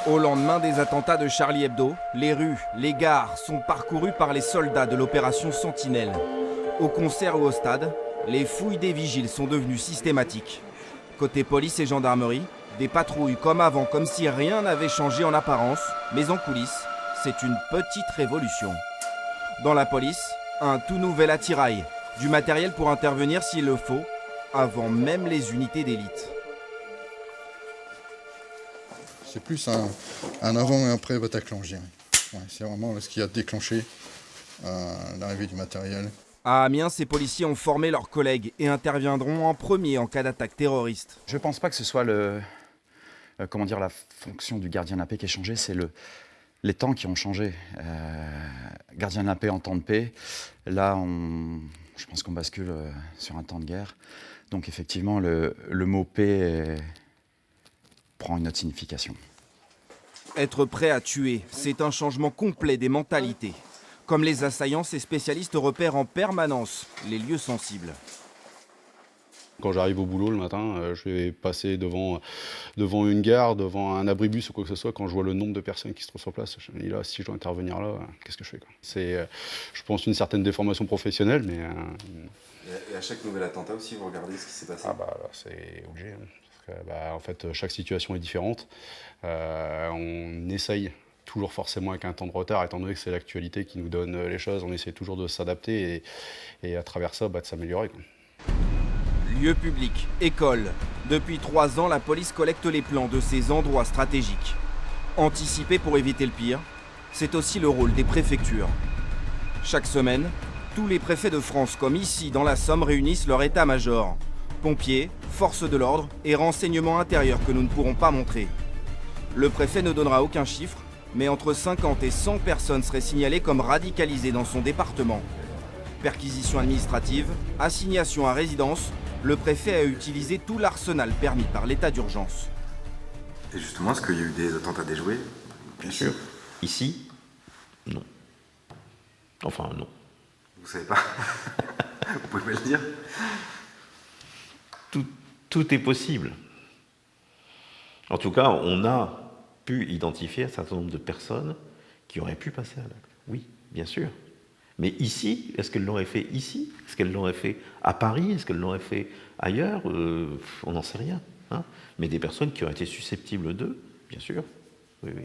Au lendemain des attentats de Charlie Hebdo, les rues, les gares sont parcourues par les soldats de l'opération Sentinelle. Au concert ou au stade, les fouilles des vigiles sont devenues systématiques. Côté police et gendarmerie, des patrouilles comme avant, comme si rien n'avait changé en apparence, mais en coulisses, c'est une petite révolution. Dans la police, un tout nouvel attirail, du matériel pour intervenir s'il le faut, avant même les unités d'élite. C'est plus un avant et après Bataclan, je dirais. Ouais, c'est vraiment ce qui a déclenché l'arrivée du matériel. À Amiens, ces policiers ont formé leurs collègues et interviendront en premier en cas d'attaque terroriste. Je ne pense pas que ce soit la fonction du gardien de la paix qui ait changé, c'est les temps qui ont changé. Gardien de la paix en temps de paix, là, je pense qu'on bascule sur un temps de guerre. Donc effectivement, le mot paix prend une autre signification. Être prêt à tuer, c'est un changement complet des mentalités. Comme les assaillants, ces spécialistes repèrent en permanence les lieux sensibles. Quand j'arrive au boulot le matin, je vais passer devant une gare, devant un abribus ou quoi que ce soit. Quand je vois le nombre de personnes qui se trouvent sur place, je me dis là, si je dois intervenir là, qu'est-ce que je fais, quoi. C'est, je pense, une certaine déformation professionnelle, mais... Et à chaque nouvel attentat aussi, vous regardez ce qui s'est passé? Ah bah là, c'est obligé. Parce que, en fait, chaque situation est différente. On essaye toujours forcément avec un temps de retard, étant donné que c'est l'actualité qui nous donne les choses. On essaie toujours de s'adapter et à travers ça, de s'améliorer, quoi. Lieux publics, écoles. Depuis 3 ans, la police collecte les plans de ces endroits stratégiques. Anticiper pour éviter le pire, c'est aussi le rôle des préfectures. Chaque semaine, tous les préfets de France, comme ici dans la Somme, réunissent leur état-major. Pompiers, forces de l'ordre et renseignements intérieurs que nous ne pourrons pas montrer. Le préfet ne donnera aucun chiffre, mais entre 50 et 100 personnes seraient signalées comme radicalisées dans son département. Perquisition administrative, assignation à résidence, le préfet a utilisé tout l'arsenal permis par l'état d'urgence. Et justement, est-ce qu'il y a eu des attentats déjoués? Bien sûr. Ici, non. Enfin, non. Vous savez pas? Vous pouvez me le dire? Tout est possible. En tout cas, on a pu identifier un certain nombre de personnes qui auraient pu passer à l'acte. Oui, bien sûr. Mais ici, est-ce qu'elles l'auraient fait ici? Est-ce qu'elles l'auraient fait à Paris? Est-ce qu'elles l'auraient fait ailleurs? On n'en sait rien. Hein, mais des personnes qui auraient été susceptibles d'eux, bien sûr. Oui, oui.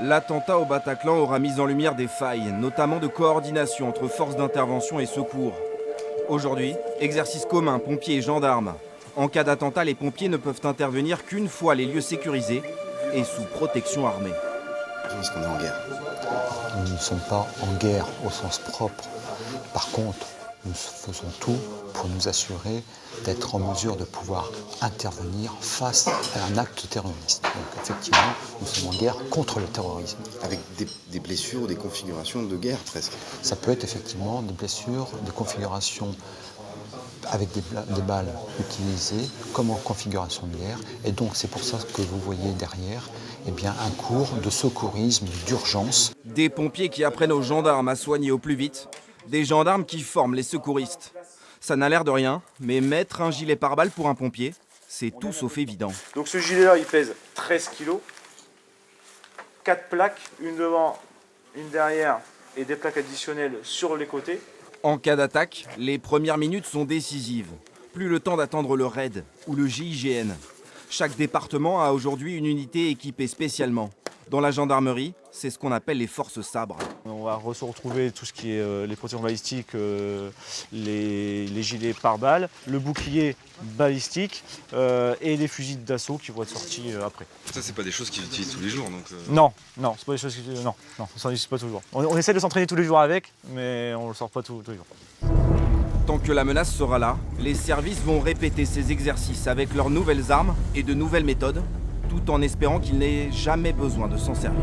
L'attentat au Bataclan aura mis en lumière des failles, notamment de coordination entre forces d'intervention et secours. Aujourd'hui, exercice commun, pompiers et gendarmes. En cas d'attentat, les pompiers ne peuvent intervenir qu'une fois les lieux sécurisés et sous protection armée. Est-ce qu'on est en guerre? Nous ne sommes pas en guerre au sens propre. Par contre, nous faisons tout pour nous assurer d'être en mesure de pouvoir intervenir face à un acte terroriste. Donc effectivement, nous sommes en guerre contre le terrorisme. Avec des blessures ou des configurations de guerre presque? Ça peut être effectivement des blessures, des configurations avec des balles utilisées comme en configuration de guerre. Et donc c'est pour ça que vous voyez derrière un cours de secourisme d'urgence. Des pompiers qui apprennent aux gendarmes à soigner au plus vite. Des gendarmes qui forment les secouristes. Ça n'a l'air de rien, mais mettre un gilet pare-balles pour un pompier, c'est tout sauf évident. Donc ce gilet-là, il pèse 13 kg. 4 plaques, une devant, une derrière et des plaques additionnelles sur les côtés. En cas d'attaque, les premières minutes sont décisives. Plus le temps d'attendre le RAID ou le GIGN. Chaque département a aujourd'hui une unité équipée spécialement. Dans la gendarmerie, c'est ce qu'on appelle les forces sabres. On va se retrouver tout ce qui est les protections balistiques, les gilets pare-balles, le bouclier balistique et les fusils d'assaut qui vont être sortis après. Ça, c'est pas des choses qu'ils utilisent tous les jours, donc... Non, c'est pas des choses non, on s'en utilise pas tous les jours. On essaie de s'entraîner tous les jours avec, mais on le sort pas tous les jours. Tant que la menace sera là, les services vont répéter ces exercices avec leurs nouvelles armes et de nouvelles méthodes, tout en espérant qu'ils n'aient jamais besoin de s'en servir.